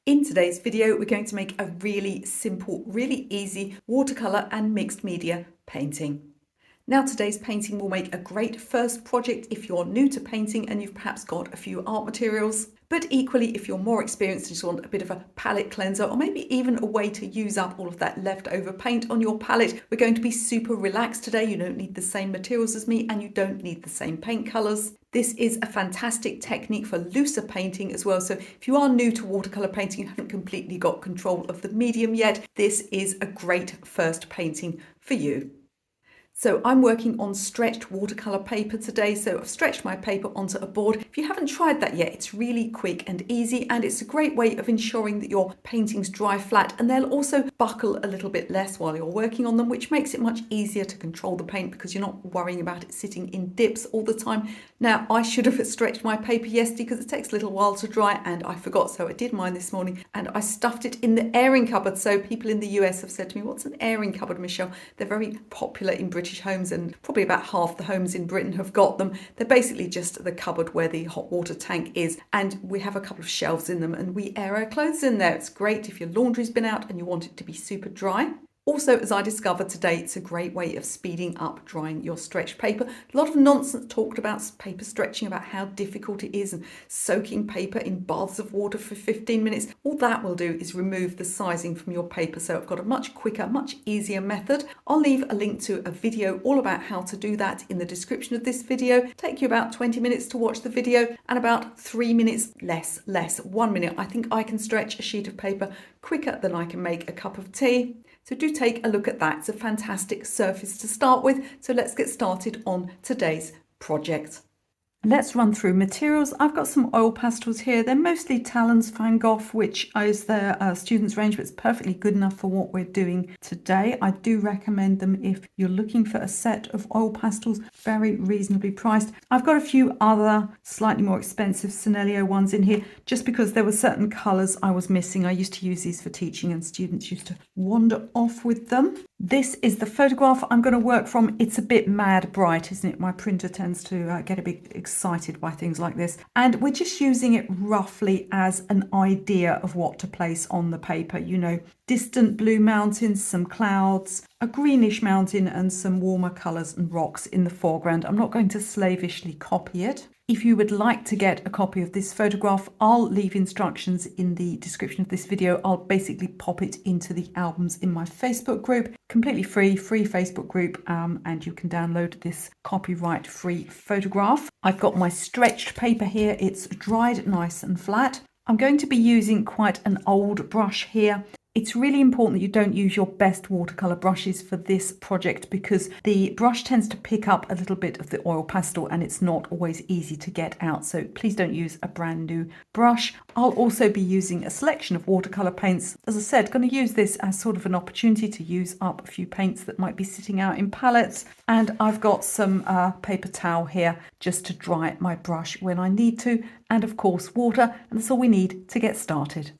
In today's video, we're going to make a really simple, really easy watercolor and mixed media painting. Now, today's painting will make a great first project if you're new to painting and you've perhaps got a few art materials. But equally, if you're more experienced and just want a bit of a palette cleanser, or maybe even a way to use up all of that leftover paint on your palette, we're going to be super relaxed today. You don't need the same materials as me and you don't need the same paint colours. This is a fantastic technique for looser painting as well. So if you are new to watercolor painting, you haven't completely got control of the medium yet, this is a great first painting for you. So I'm working on stretched watercolor paper today. So I've stretched my paper onto a board. If you haven't tried that yet, it's really quick and easy, and it's a great way of ensuring that your paintings dry flat, and they'll also buckle a little bit less while you're working on them, which makes it much easier to control the paint because you're not worrying about it sitting in dips all the time. Now, I should have stretched my paper yesterday because it takes a little while to dry, and I forgot, so I did mine this morning, and I stuffed it in the airing cupboard. So people in the US have said to me, "What's an airing cupboard, Michelle?" They're very popular in British homes, and probably about half the homes in Britain have got them. They're basically just the cupboard where the hot water tank is, and we have a couple of shelves in them, and we air our clothes in there. It's great if your laundry's been out and you want it to be super dry. Also, as I discovered today, it's a great way of speeding up drying your stretched paper. A lot of nonsense talked about paper stretching, about how difficult it is, and soaking paper in baths of water for 15 minutes. All that will do is remove the sizing from your paper. So I've got a much quicker, much easier method. I'll leave a link to a video all about how to do that in the description of this video. Take you about 20 minutes to watch the video and about 3 minutes less, 1 minute. I think I can stretch a sheet of paper quicker than I can make a cup of tea. So do take a look at that. It's a fantastic surface to start with. So let's get started on today's project. Let's run through materials. I've got some oil pastels here. They're mostly Talens Van Gogh, which is their students range, but it's perfectly good enough for what we're doing today. I do recommend them if you're looking for a set of oil pastels, very reasonably priced. I've got a few other slightly more expensive Sennelier ones in here, just because there were certain colours I was missing. I used to use these for teaching and students used to wander off with them. This is the photograph I'm going to work from. It's a bit mad bright, isn't it? My printer tends to get a bit excited by things like this. And we're just using it roughly as an idea of what to place on the paper. You know, distant blue mountains, some clouds, a greenish mountain, and some warmer colours and rocks in the foreground. I'm not going to slavishly copy it. If you would like to get a copy of this photograph, I'll leave instructions in the description of this video. I'll basically pop it into the albums in my Facebook group. Completely free Facebook group, and you can download this copyright-free photograph. I've got my stretched paper here. It's dried nice and flat. I'm going to be using quite an old brush here. It's really important that you don't use your best watercolor brushes for this project because the brush tends to pick up a little bit of the oil pastel and it's not always easy to get out. So please don't use a brand new brush. I'll also be using a selection of watercolor paints. As I said, going to use this as sort of an opportunity to use up a few paints that might be sitting out in palettes. And I've got some paper towel here just to dry my brush when I need to. And of course, water. And that's all we need to get started.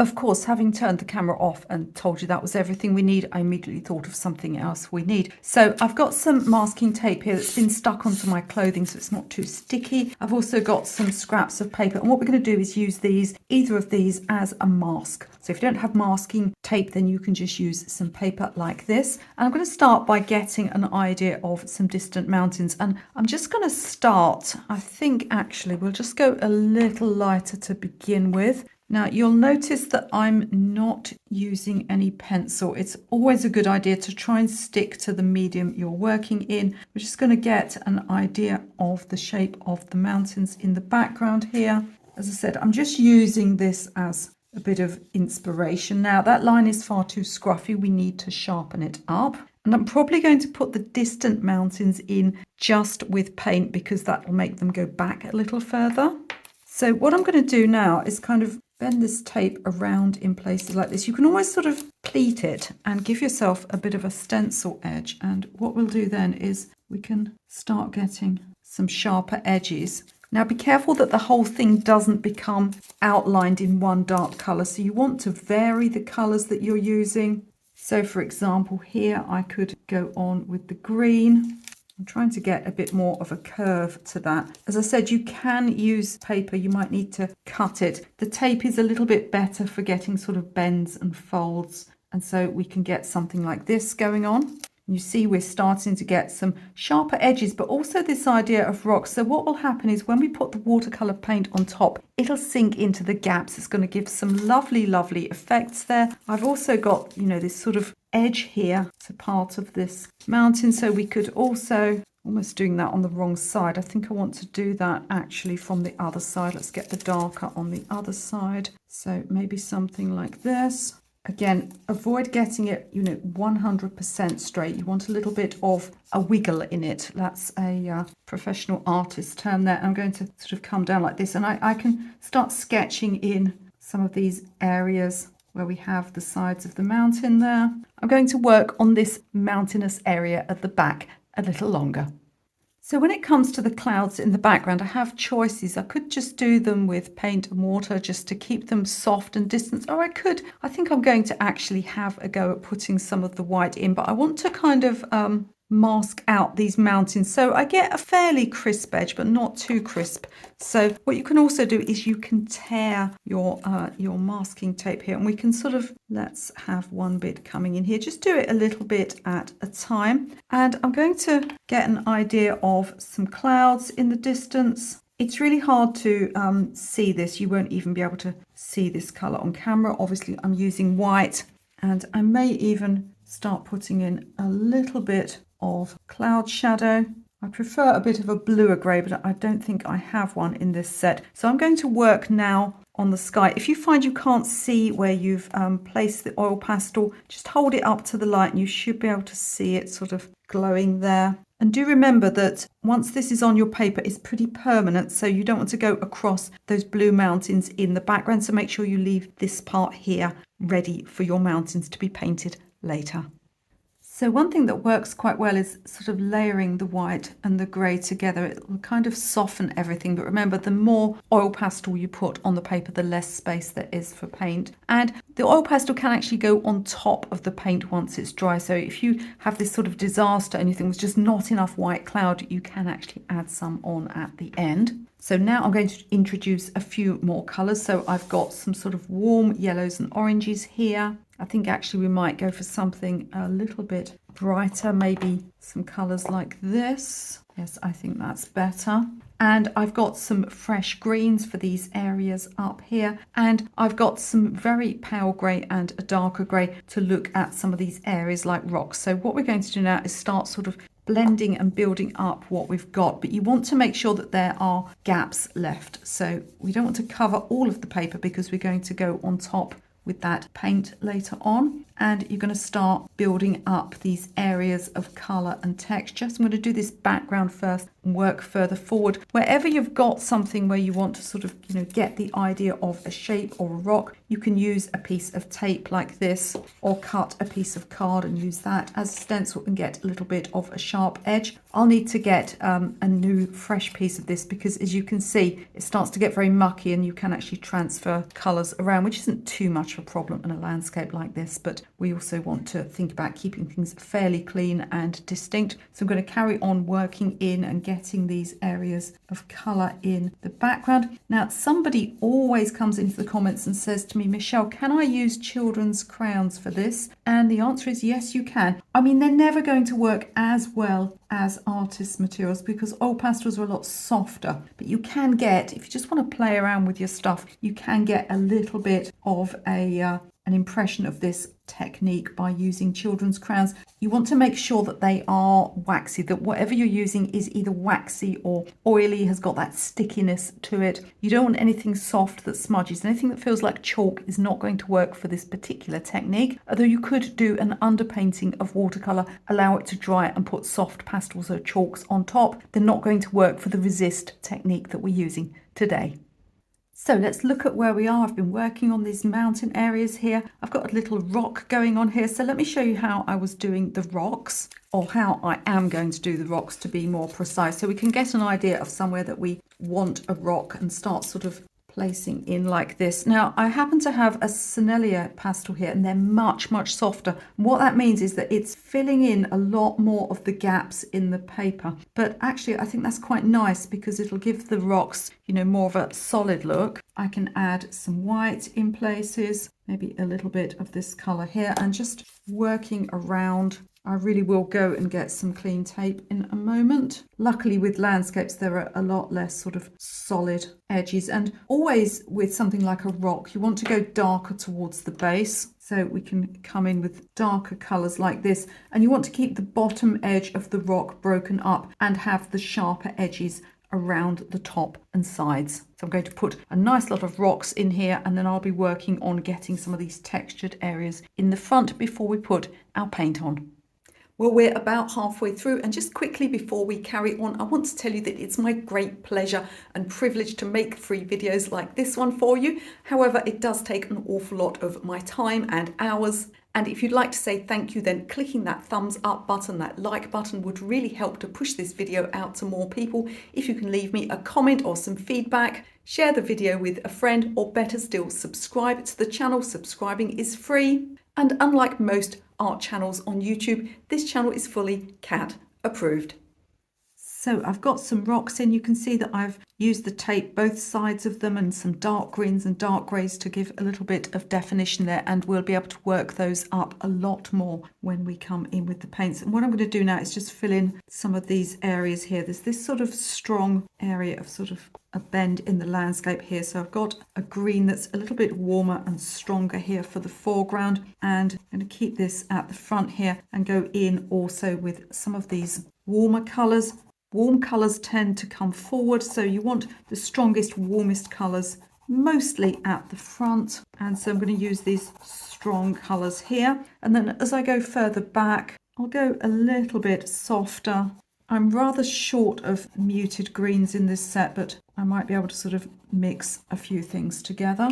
Of course, having turned the camera off and told you that was everything we need, I immediately thought of something else we need. So I've got some masking tape here that's been stuck onto my clothing so it's not too sticky. I've also got some scraps of paper, and what we're going to do is use either of these as a mask. So if you don't have masking tape, then you can just use some paper like this. And I'm going to start by getting an idea of some distant mountains. And I'm just going to start, I think actually we'll just go a little lighter to begin with. Now, you'll notice that I'm not using any pencil. It's always a good idea to try and stick to the medium you're working in. We're just going to get an idea of the shape of the mountains in the background here. As I said, I'm just using this as a bit of inspiration. Now, that line is far too scruffy. We need to sharpen it up. And I'm probably going to put the distant mountains in just with paint because that will make them go back a little further. So what I'm going to do now is kind of bend this tape around in places like this. You can always sort of pleat it and give yourself a bit of a stencil edge. And what we'll do then is we can start getting some sharper edges. Now be careful that the whole thing doesn't become outlined in one dark colour. So you want to vary the colours that you're using. So for example, here I could go on with the green I'm trying to get a bit more of a curve to that. As I said, you can use paper. You might need to cut it. The tape is a little bit better for getting sort of bends and folds. And so we can get something like this going on. You see we're starting to get some sharper edges, but also this idea of rocks. So what will happen is when we put the watercolor paint on top, it'll sink into the gaps. It's going to give some lovely, lovely effects there. I've also got, you know, this sort of edge here to part of this mountain. So we could also, almost doing that on the wrong side. I think I want to do that actually from the other side. Let's get the darker on the other side. So maybe something like this. Again, avoid getting it, you know, 100% straight. You want a little bit of a wiggle in it. That's a professional artist term there. I'm going to sort of come down like this, and I can start sketching in some of these areas where we have the sides of the mountain there. I'm going to work on this mountainous area at the back a little longer. So when it comes to the clouds in the background, I have choices. I could just do them with paint and water just to keep them soft and distant, or I think I'm going to actually have a go at putting some of the white in, but I want to kind of mask out these mountains. So I get a fairly crisp edge, but not too crisp. So what you can also do is you can tear your masking tape here, and we can sort of, let's have one bit coming in here. Just do it a little bit at a time. And I'm going to get an idea of some clouds in the distance. It's really hard to see this. You won't even be able to see this color on camera. Obviously, I'm using white, and I may even start putting in a little bit of cloud shadow. I prefer a bit of a bluer grey, but I don't think I have one in this set. So I'm going to work now on the sky. If you find you can't see where you've placed the oil pastel, just hold it up to the light and you should be able to see it sort of glowing there. And do remember that once this is on your paper, it's pretty permanent, so you don't want to go across those blue mountains in the background. So make sure you leave this part here ready for your mountains to be painted later. So one thing that works quite well is sort of layering the white and the grey together. It will kind of soften everything. But remember, the more oil pastel you put on the paper, the less space there is for paint. And the oil pastel can actually go on top of the paint once it's dry. So if you have this sort of disaster and you think there's just not enough white cloud, you can actually add some on at the end. So now I'm going to introduce a few more colours. So I've got some sort of warm yellows and oranges here. I think actually we might go for something a little bit brighter, maybe some colours like this. Yes, I think that's better. And I've got some fresh greens for these areas up here. And I've got some very pale grey and a darker grey to look at some of these areas like rocks. So what we're going to do now is start sort of blending and building up what we've got, but you want to make sure that there are gaps left. So we don't want to cover all of the paper because we're going to go on top with that paint later on, and you're going to start building up these areas of colour and texture. So I'm going to do this background first and work further forward. Wherever you've got something where you want to sort of, you know, get the idea of a shape or a rock, you can use a piece of tape like this, or cut a piece of card and use that as a stencil and get a little bit of a sharp edge. I'll need to get a new fresh piece of this because, as you can see, it starts to get very mucky and you can actually transfer colours around, which isn't too much of a problem in a landscape like this, but we also want to think about keeping things fairly clean and distinct. So I'm going to carry on working in and getting these areas of colour in the background. Now, somebody always comes into the comments and says to me, Michelle, can I use children's crayons for this? And the answer is yes, you can. I mean, they're never going to work as well as artist materials because oil pastels are a lot softer, but you can get, if you just want to play around with your stuff, you can get a little bit of an impression of this technique by using children's crayons. You want to make sure that they are waxy, that whatever you're using is either waxy or oily, has got that stickiness to it. You don't want anything soft that smudges. Anything that feels like chalk is not going to work for this particular technique, although you could do an underpainting of watercolour, allow it to dry and put soft pastels or chalks on top. They're not going to work for the resist technique that we're using today. So let's look at where we are. I've been working on these mountain areas here. I've got a little rock going on here. So let me show you how I was doing the rocks, or how I am going to do the rocks to be more precise. So we can get an idea of somewhere that we want a rock and start sort of placing in like this. Now I happen to have a Sennelier pastel here, and they're much softer. What that means is that it's filling in a lot more of the gaps in the paper, but actually I think that's quite nice because it'll give the rocks, you know, more of a solid look. I can add some white in places, maybe a little bit of this color here, and just working around. I really will go and get some clean tape in a moment. Luckily with landscapes there are a lot less sort of solid edges, and always with something like a rock you want to go darker towards the base, so we can come in with darker colors like this, and you want to keep the bottom edge of the rock broken up and have the sharper edges around the top and sides. So I'm going to put a nice lot of rocks in here, and then I'll be working on getting some of these textured areas in the front before we put our paint on. Well, we're about halfway through, and just quickly before we carry on, I want to tell you that it's my great pleasure and privilege to make free videos like this one for you. However, it does take an awful lot of my time and hours. And if you'd like to say thank you, then clicking that thumbs up button, that like button, would really help to push this video out to more people. If you can leave me a comment or some feedback, share the video with a friend, or better still, subscribe to the channel. Subscribing is free. And unlike most art channels on YouTube, this channel is fully CAT approved. So I've got some rocks in. You can see that I've used the tape, both sides of them, and some dark greens and dark greys to give a little bit of definition there, and we'll be able to work those up a lot more when we come in with the paints. And what I'm going to do now is just fill in some of these areas here. There's this sort of strong area of sort of a bend in the landscape here, so I've got a green that's a little bit warmer and stronger here for the foreground, and I'm going to keep this at the front here and go in also with some of these warmer colours. Warm colours tend to come forward, so you want the strongest, warmest colours mostly at the front. And so I'm going to use these strong colours here. And then as I go further back, I'll go a little bit softer. I'm rather short of muted greens in this set, but I might be able to sort of mix a few things together.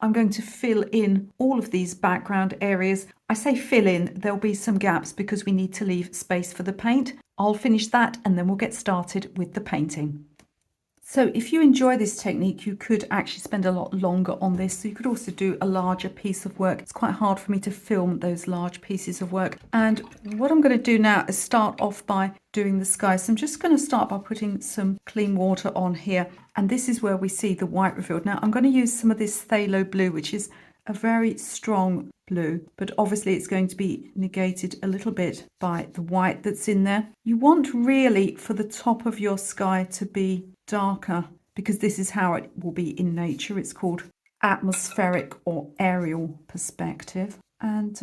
I'm going to fill in all of these background areas. I say fill in, there'll be some gaps because we need to leave space for the paint. I'll finish that and then we'll get started with the painting. So if you enjoy this technique, you could actually spend a lot longer on this. So you could also do a larger piece of work. It's quite hard for me to film those large pieces of work. And what I'm going to do now is start off by doing the sky. So I'm just going to start by putting some clean water on here. And this is where we see the white revealed. Now I'm going to use some of this phthalo blue, which is a very strong blue, but obviously it's going to be negated a little bit by the white that's in there. You want really for the top of your sky to be darker, because this is how it will be in nature. It's called atmospheric or aerial perspective, and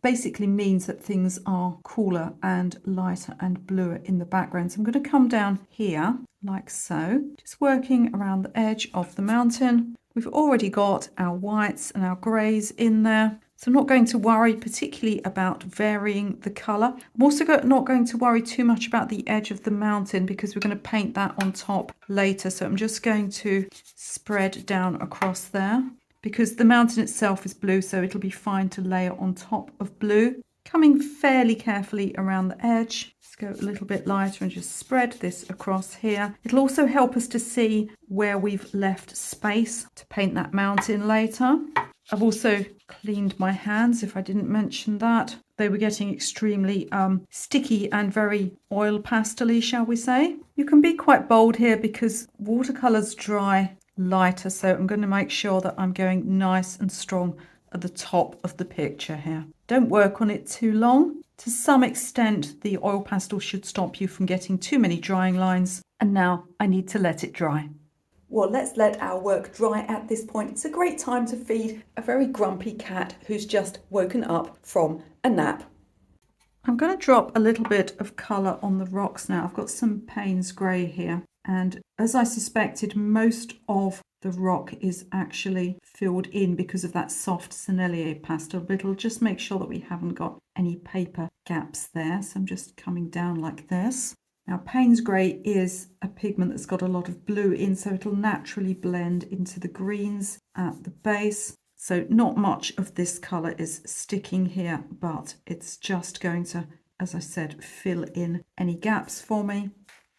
basically means that things are cooler and lighter and bluer in the background. So I'm going to come down here like so, just working around the edge of the mountain. We've already got our whites and our greys in there, so I'm not going to worry particularly about varying the colour. I'm also not going to worry too much about the edge of the mountain because we're going to paint that on top later. So I'm just going to spread down across there because the mountain itself is blue, so it'll be fine to layer on top of blue. Coming fairly carefully around the edge. Let's go a little bit lighter and just spread this across here. It'll also help us to see where we've left space to paint that mountain later. I've also cleaned my hands, if I didn't mention that. They were getting extremely sticky and very oil pastel-y, shall we say. You can be quite bold here because watercolours dry lighter, so I'm going to make sure that I'm going nice and strong at the top of the picture here. Don't work on it too long. To some extent, the oil pastel should stop you from getting too many drying lines. And now I need to let it dry. Well, let's let our work dry at this point. It's a great time to feed a very grumpy cat who's just woken up from a nap. I'm going to drop a little bit of colour on the rocks now. I've got some Payne's grey here. And as I suspected, most of the rock is actually filled in because of that soft Sennelier pastel, but it'll just make sure that we haven't got any paper gaps there. So I'm just coming down like this. Now Payne's grey is a pigment that's got a lot of blue in, so it'll naturally blend into the greens at the base. So not much of this colour is sticking here, but it's just going to, as I said, fill in any gaps for me.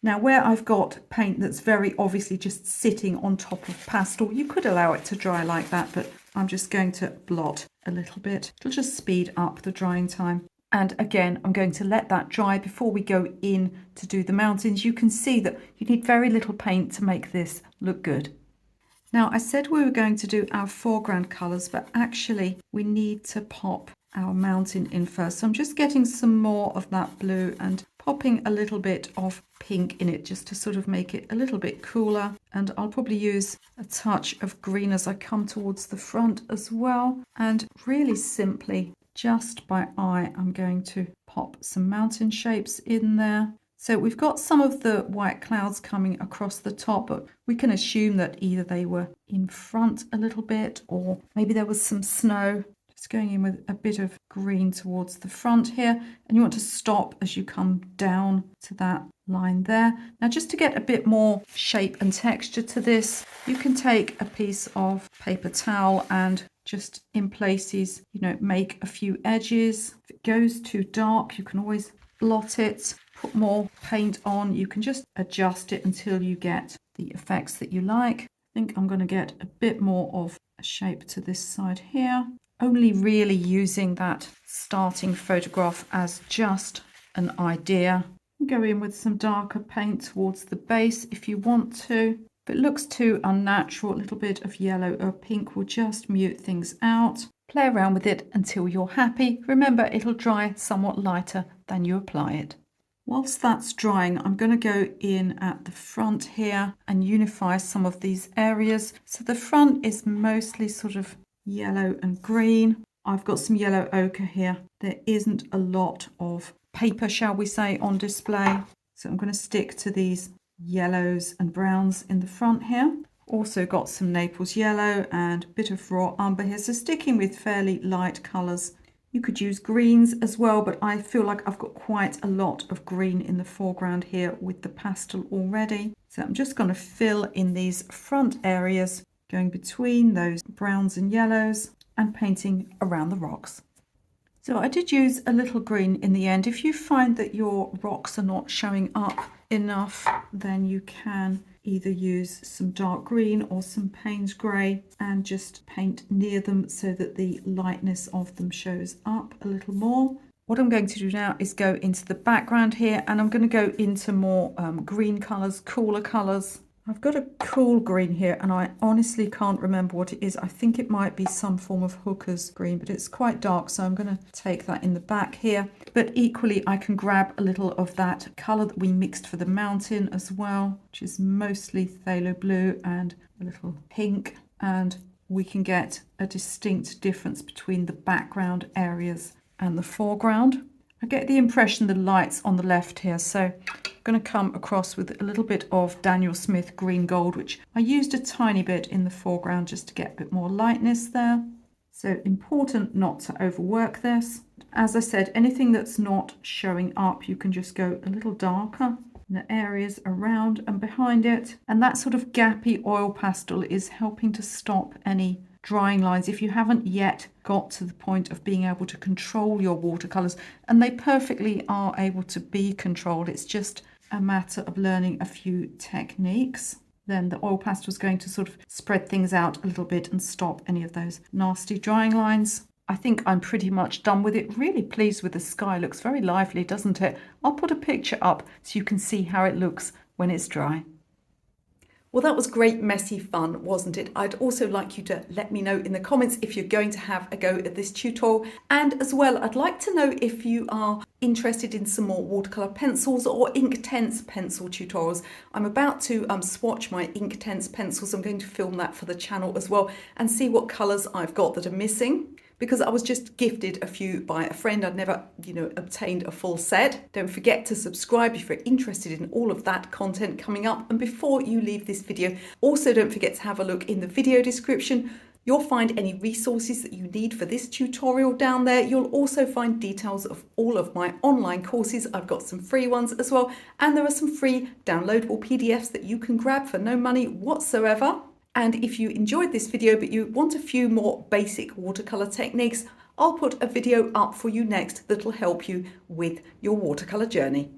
Now where I've got paint that's very obviously just sitting on top of pastel, you could allow it to dry like that, but I'm just going to blot a little bit. It'll just speed up the drying time. And again, I'm going to let that dry before we go in to do the mountains. You can see that you need very little paint to make this look good. Now, I said we were going to do our foreground colours, but actually we need to pop our mountain in first. So I'm just getting some more of that blue and popping a little bit of pink in it just to sort of make it a little bit cooler. And I'll probably use a touch of green as I come towards the front as well. And really simply, just by eye, I'm going to pop some mountain shapes in there. So we've got some of the white clouds coming across the top, but we can assume that either they were in front a little bit or maybe there was some snow. Just going in with a bit of green towards the front here, and you want to stop as you come down to that line there. Now just to get a bit more shape and texture to this, you can take a piece of paper towel and just in places, make a few edges. If it goes too dark, you can always blot it, put more paint on. You can just adjust it until you get the effects that you like. I think I'm going to get a bit more of a shape to this side here. Only really using that starting photograph as just an idea. Go in with some darker paint towards the base if you want to. If it looks too unnatural, a little bit of yellow or pink will just mute things out. Play around with it until you're happy. Remember, it'll dry somewhat lighter than you apply it. Whilst that's drying, I'm going to go in at the front here and unify some of these areas. So the front is mostly sort of yellow and green. I've got some yellow ochre here. There isn't a lot of paper, shall we say, on display. So I'm going to stick to these yellows and browns in the front here. Also got some Naples yellow and a bit of raw umber here. So sticking with fairly light colours. You could use greens as well, but I feel like I've got quite a lot of green in the foreground here with the pastel already. So I'm just going to fill in these front areas, going between those browns and yellows and painting around the rocks. So I did use a little green in the end. If you find that your rocks are not showing up enough, then you can either use some dark green or some Payne's grey and just paint near them so that the lightness of them shows up a little more. What I'm going to do now is go into the background here, and I'm going to go into more green colours, cooler colours. I've got a cool green here and I honestly can't remember what it is. I think it might be some form of hooker's green, but it's quite dark, so I'm going to take that in the back here. But equally, I can grab a little of that colour that we mixed for the mountain as well, which is mostly phthalo blue and a little pink, and we can get a distinct difference between the background areas and the foreground. I get the impression the light's on the left here, so I'm going to come across with a little bit of Daniel Smith green gold, which I used a tiny bit in the foreground just to get a bit more lightness there. So important not to overwork this. As I said, anything that's not showing up, you can just go a little darker in the areas around and behind it. And that sort of gappy oil pastel is helping to stop any drying lines if you haven't yet got to the point of being able to control your watercolors, and they perfectly are able to be controlled. It's just a matter of learning a few techniques. Then the oil pastel is going to sort of spread things out a little bit and stop any of those nasty drying lines. I think I'm pretty much done with it. Really pleased with the sky. Looks very lively, doesn't it? I'll put a picture up so you can see how it looks when it's dry. Well, that was great messy fun, wasn't it? I'd also like you to let me know in the comments if you're going to have a go at this tutorial. And as well, I'd like to know if you are interested in some more watercolor pencils or Inktense pencil tutorials. I'm about to swatch my Inktense pencils. I'm going to film that for the channel as well and see what colors I've got that are missing, because I was just gifted a few by a friend. I'd never, obtained a full set. Don't forget to subscribe if you're interested in all of that content coming up. And before you leave this video, also don't forget to have a look in the video description. You'll find any resources that you need for this tutorial down there. You'll also find details of all of my online courses. I've got some free ones as well. And there are some free downloadable PDFs that you can grab for no money whatsoever. And if you enjoyed this video but you want a few more basic watercolor techniques, I'll put a video up for you next that'll help you with your watercolor journey.